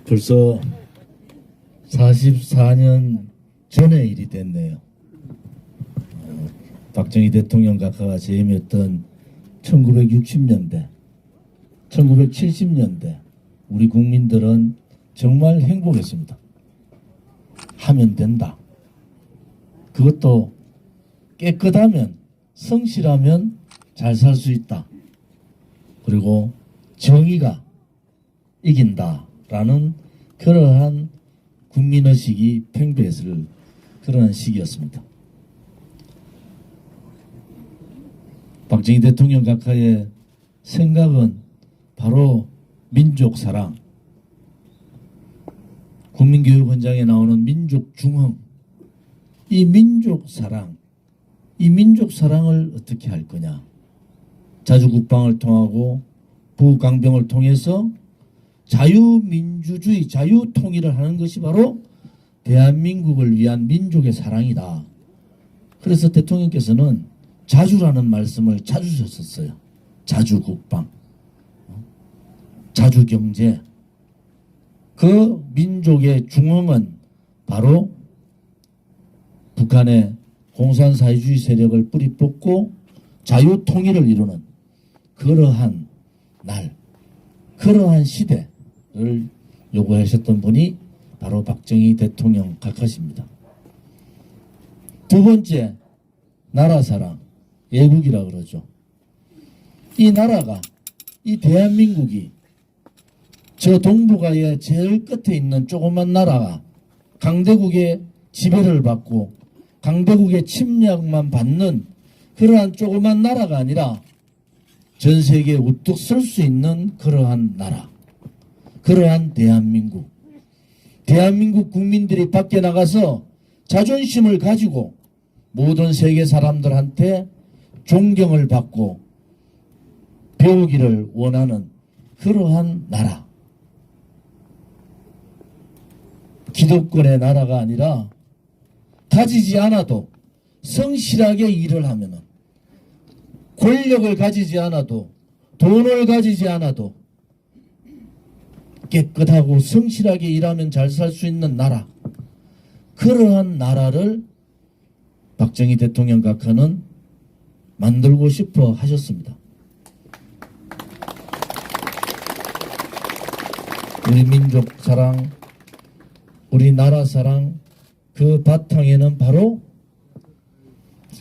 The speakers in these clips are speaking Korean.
벌써 44년 전의 일이 됐네요. 박정희 대통령 각하가 재임했던 1960년대, 1970년대 우리 국민들은 정말 행복했습니다. 하면 된다. 그것도 깨끗하면, 성실하면 잘 살 수 있다. 그리고 정의가 이긴다라는 그러한 국민의식이 팽배했을 그러한 시기였습니다. 박정희 대통령 각하의 생각은 바로 민족사랑, 국민교육원장에 나오는 민족중흥, 이 민족사랑, 이 민족사랑을 어떻게 할 거냐. 자주국방을 통하고 부강병을 통해서 자유민주주의, 자유통일을 하는 것이 바로 대한민국을 위한 민족의 사랑이다. 그래서 대통령께서는 자주라는 말씀을 자주 하셨어요. 자주국방, 자주경제. 그 민족의 중흥은 바로 북한의 공산사회주의 세력을 뿌리 뽑고 자유통일을 이루는 그러한 날, 그러한 시대를 요구하셨던 분이 바로 박정희 대통령 각하십니다. 두 번째, 나라사랑, 애국이라 그러죠. 이 나라가, 이 대한민국이 저 동북아의 제일 끝에 있는 조그만 나라가 강대국의 지배를 받고 강대국의 침략만 받는 그러한 조그만 나라가 아니라 전 세계에 우뚝 설 수 있는 그러한 나라, 그러한 대한민국. 대한민국 국민들이 밖에 나가서 자존심을 가지고 모든 세계 사람들한테 존경을 받고 배우기를 원하는 그러한 나라. 기득권의 나라가 아니라 가지지 않아도 성실하게 일을 하면은, 권력을 가지지 않아도, 돈을 가지지 않아도 깨끗하고 성실하게 일하면 잘 살 수 있는 나라, 그러한 나라를 박정희 대통령 각하는 만들고 싶어 하셨습니다. 우리 민족 사랑, 우리 나라 사랑, 그 바탕에는 바로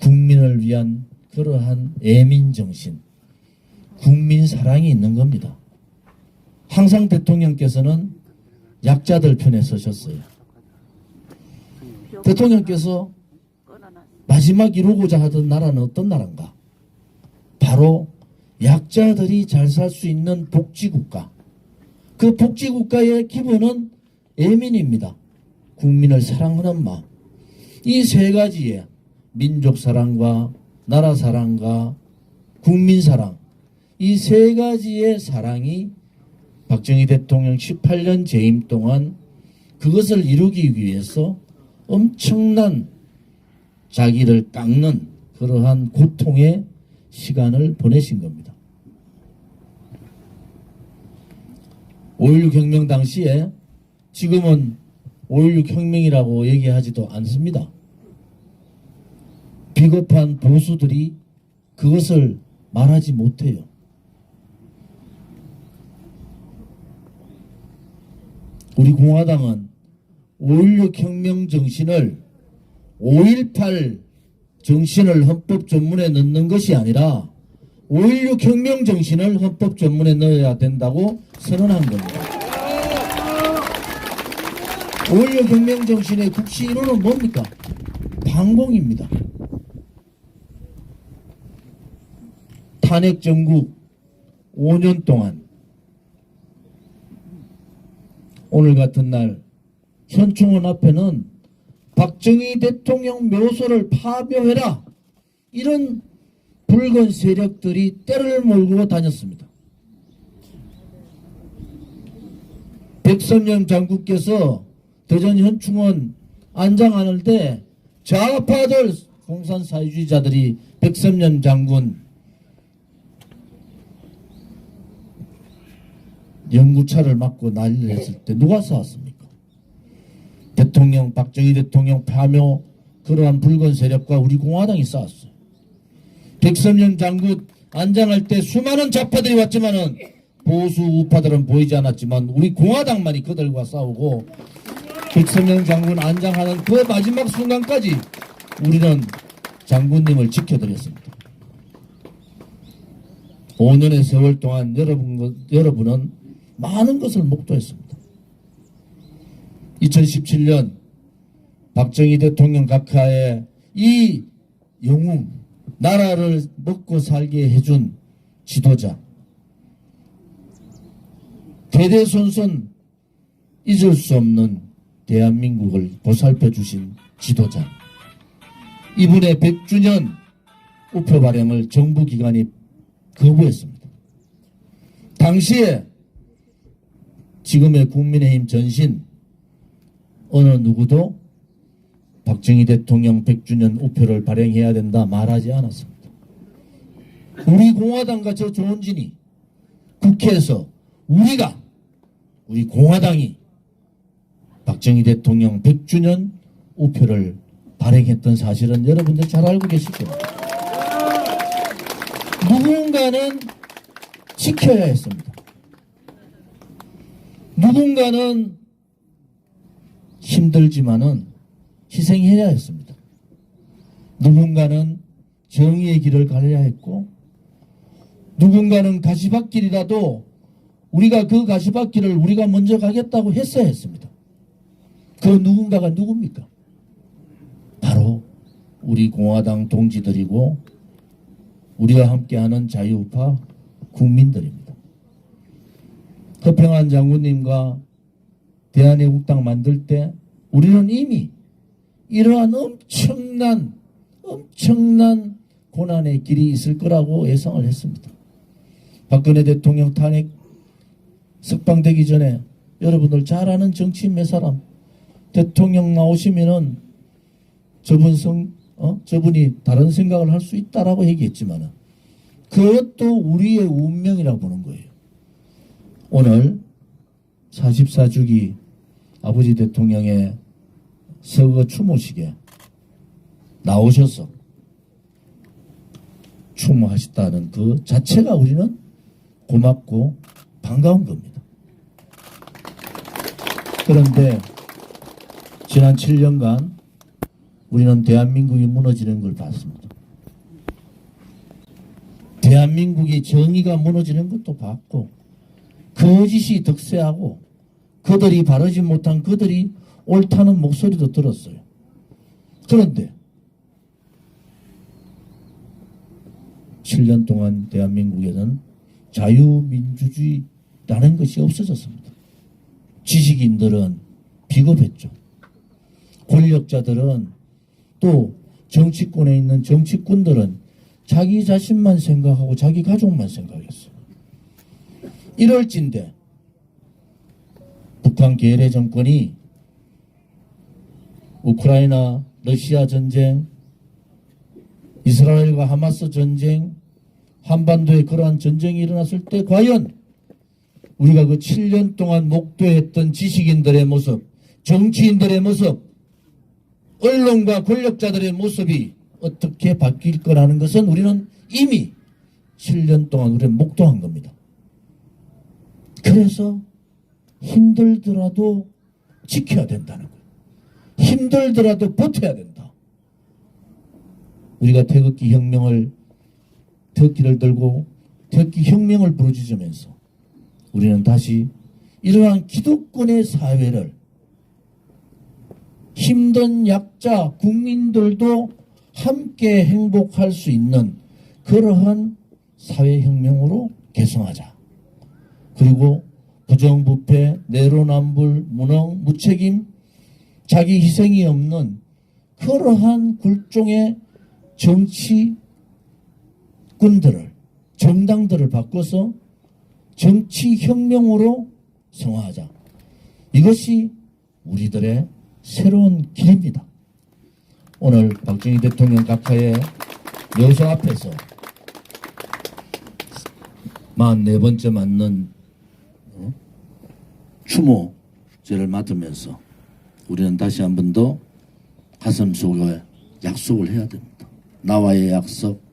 국민을 위한 그러한 애민정신, 국민사랑이 있는 겁니다. 항상 대통령께서는 약자들 편에 서셨어요. 대통령께서 마지막 이루고자 하던 나라는 어떤 나라인가? 바로 약자들이 잘 살 수 있는 복지국가. 그 복지국가의 기본은 애민입니다. 국민을 사랑하는 마음. 이 세 가지의 민족사랑과 나라사랑과 국민사랑, 이 세 가지의 사랑이 박정희 대통령 18년 재임 동안 그것을 이루기 위해서 엄청난 자기를 깎는 그러한 고통의 시간을 보내신 겁니다. 5.16 혁명 당시에, 지금은 5.16 혁명이라고 얘기하지도 않습니다. 비겁한 보수들이 그것을 말하지 못해요. 우리 공화당은 5.16 혁명 정신을 5.18 정신을 헌법 전문에 넣는 것이 아니라 5.16 혁명 정신을 헌법 전문에 넣어야 된다고 선언한 겁니다. 5.16 혁명 정신의 국시 1호는 뭡니까? 반공입니다. 탄핵 정국 5년 동안, 오늘 같은 날 현충원 앞에는 박정희 대통령 묘소를 파묘해라, 이런 붉은 세력들이 때를 몰고 다녔습니다. 백선영 장군께서 대전 현충원 안장하는 때 좌파들, 공산사회주의자들이 백선영 장군 연구차를 맞고 난리를 했을 때 누가 싸웠습니까? 대통령, 박정희 대통령 파묘 그러한 붉은 세력과 우리 공화당이 싸웠어요. 백선영 장군 안장할 때 수많은 좌파들이 왔지만은 보수 우파들은 보이지 않았지만 우리 공화당만이 그들과 싸우고 백선영 장군 안장하는 그 마지막 순간까지 우리는 장군님을 지켜드렸습니다. 5년의 세월 동안 여러분은 많은 것을 목도했습니다. 2017년 박정희 대통령 각하의 이 영웅, 나라를 먹고 살게 해준 지도자, 대대손손 잊을 수 없는 대한민국을 보살펴 주신 지도자, 이분의 100주년 우표 발행을 정부기관이 거부했습니다. 당시에 지금의 국민의힘 전신 어느 누구도 박정희 대통령 100주년 우표를 발행해야 된다 말하지 않았습니다. 우리 공화당과 저 조원진이 국회에서 우리 공화당이 박정희 대통령 100주년 우표를 발행했던 사실은 여러분들 잘 알고 계시죠? 누군가는 지켜야 했습니다. 누군가는 힘들지만은 희생해야 했습니다. 누군가는 정의의 길을 가려야 했고, 누군가는 가시밭길이라도 우리가 그 가시밭길을 우리가 먼저 가겠다고 했어야 했습니다. 그 누군가가 누굽니까? 바로 우리 공화당 동지들이고 우리와 함께하는 자유우파 국민들입니다. 허평한 장군님과 대한애국당 만들 때 우리는 이미 이러한 엄청난 고난의 길이 있을 거라고 예상을 했습니다. 박근혜 대통령 탄핵 석방되기 전에 여러분들 잘 아는 정치인 몇 사람 대통령 나오시면은 저분이 다른 생각을 할 수 있다라고 얘기했지만은 그것도 우리의 운명이라고 보는 거예요. 오늘 44주기 아버지 대통령의 서거 추모식에 나오셔서 추모하셨다는 그 자체가 우리는 고맙고 반가운 겁니다. 그런데 지난 7년간 우리는 대한민국이 무너지는 걸 봤습니다. 대한민국의 정의가 무너지는 것도 봤고 거짓이 득세하고 그들이 바르지 못한 그들이 옳다는 목소리도 들었어요. 그런데 7년 동안 대한민국에는 자유민주주의라는 것이 없어졌습니다. 지식인들은 비겁했죠. 권력자들은 또 정치권에 있는 정치꾼들은 자기 자신만 생각하고 자기 가족만 생각했어요. 이럴진데 북한 계래 정권이 우크라이나 러시아 전쟁, 이스라엘과 하마스 전쟁, 한반도에 그러한 전쟁이 일어났을 때 과연 우리가 그 7년 동안 목도했던 지식인들의 모습, 정치인들의 모습, 언론과 권력자들의 모습이 어떻게 바뀔 거라는 것은 우리는 이미 7년 동안 우리는 목도한 겁니다. 그래서 힘들더라도 지켜야 된다는 거예요. 힘들더라도 버텨야 된다. 우리가 태극기를 들고 태극기 혁명을 부르짖으면서 우리는 다시 이러한 기득권의 사회를 힘든 약자 국민들도 함께 행복할 수 있는 그러한 사회혁명으로 개성하자. 그리고 부정부패, 내로남불, 무능, 무책임, 자기 희생이 없는 그러한 굴종의 정치꾼들을, 정당들을 바꿔서 정치혁명으로 성화하자. 이것이 우리들의 새로운 길입니다. 오늘 박정희 대통령 각하의 묘소 앞에서 44번째 맞는 추모제를 맡으면서 우리는 다시 한 번 더 가슴 속에 약속을 해야 됩니다. 나와의 약속,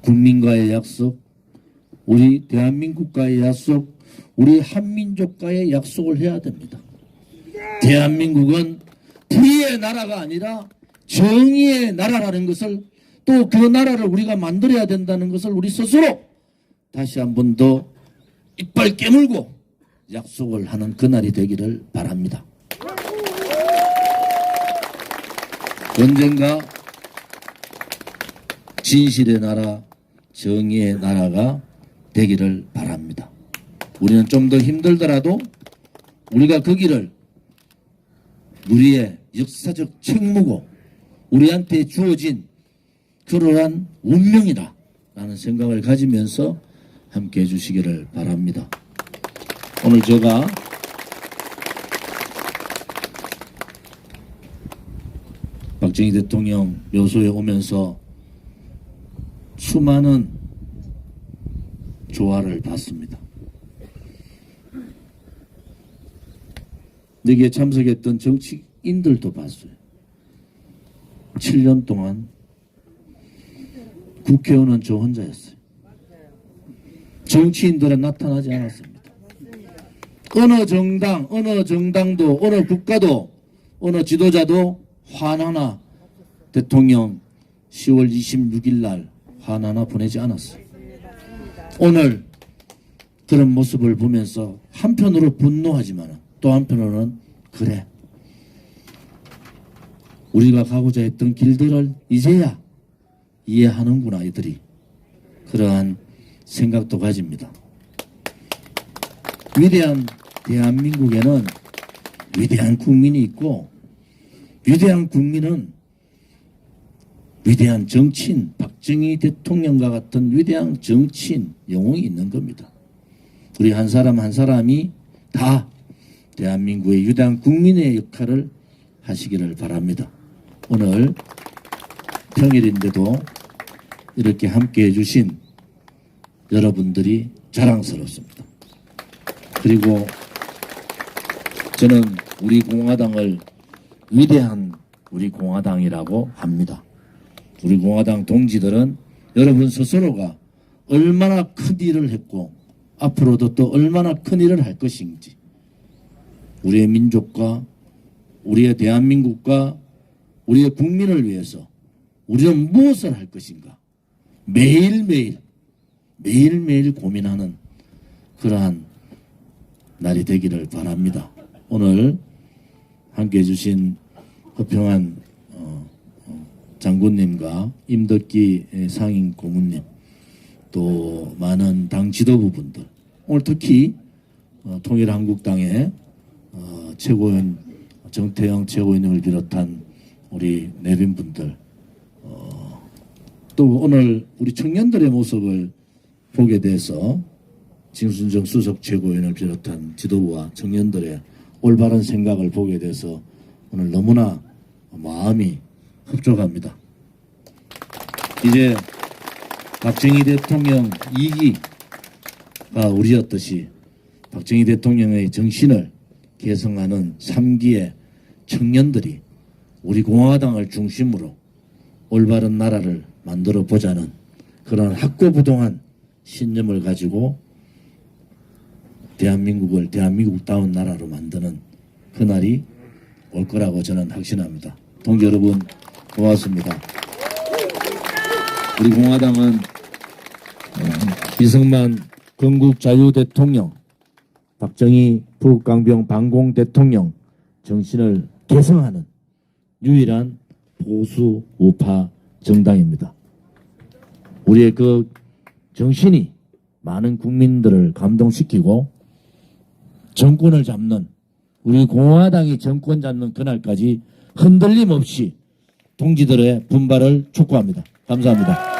국민과의 약속, 우리 대한민국과의 약속, 우리 한민족과의 약속을 해야 됩니다. 대한민국은 불의의 나라가 아니라 정의의 나라라는 것을, 또 그 나라를 우리가 만들어야 된다는 것을 우리 스스로 다시 한 번 더 이빨 깨물고 약속을 하는 그날이 되기를 바랍니다. 언젠가 진실의 나라, 정의의 나라가 되기를 바랍니다. 우리는 좀 더 힘들더라도 우리가 그 길을 우리의 역사적 책무고 우리한테 주어진 그러한 운명이다 라는 생각을 가지면서 함께 해주시기를 바랍니다. 오늘 제가 박정희 대통령 묘소에 오면서 수많은 조화를 봤습니다. 여기에 참석했던 정치인들도 봤어요. 7년 동안 국회의원은 저 혼자였어요. 정치인들은 나타나지 않았습니다. 어느 정당, 어느 정당도, 어느 국가도, 어느 지도자도 화나나 대통령 10월 26일 날 화나나 보내지 않았어요. 오늘 그런 모습을 보면서 한편으로 분노하지만 또 한편으로는 그래, 우리가 가고자 했던 길들을 이제야 이해하는구나 이들이, 그러한 생각도 가집니다. 위대한 대한민국에는 위대한 국민이 있고, 위대한 국민은 위대한 정치인, 박정희 대통령과 같은 위대한 정치인 영웅이 있는 겁니다. 우리 한 사람 한 사람이 다 대한민국의 위대한 국민의 역할을 하시기를 바랍니다. 오늘 평일인데도 이렇게 함께 해주신 여러분들이 자랑스럽습니다. 그리고 저는 우리 공화당을 위대한 우리 공화당이라고 합니다. 우리 공화당 동지들은 여러분 스스로가 얼마나 큰 일을 했고 앞으로도 또 얼마나 큰 일을 할 것인지, 우리의 민족과 우리의 대한민국과 우리의 국민을 위해서 우리는 무엇을 할 것인가 매일매일 고민하는 그러한 날이 되기를 바랍니다. 오늘 함께해 주신 허평한 장군님과 임덕기 상임 고문님, 또 많은 당 지도부분들, 오늘 특히 통일한국당의 최고위원 정태영 최고위원을 비롯한 우리 내빈분들, 또 오늘 우리 청년들의 모습을 보게 돼서 진순정 수석 최고위원을 비롯한 지도부와 청년들의 올바른 생각을 보게 돼서 오늘 너무나 마음이 흡족합니다. 이제 박정희 대통령 2기가 우리였듯이 박정희 대통령의 정신을 계승하는 3기의 청년들이 우리 공화당을 중심으로 올바른 나라를 만들어 보자는 그런 확고부동한 신념을 가지고 대한민국을 대한민국다운 나라로 만드는 그날이 올 거라고 저는 확신합니다. 동지 여러분 고맙습니다. 우리 공화당은 이승만 건국자유대통령, 박정희 북강병 반공 대통령 정신을 계승하는 유일한 보수 우파 정당입니다. 우리의 그 정신이 많은 국민들을 감동시키고 정권을 잡는, 우리 공화당이 정권 잡는 그날까지 흔들림 없이 동지들의 분발을 촉구합니다. 감사합니다.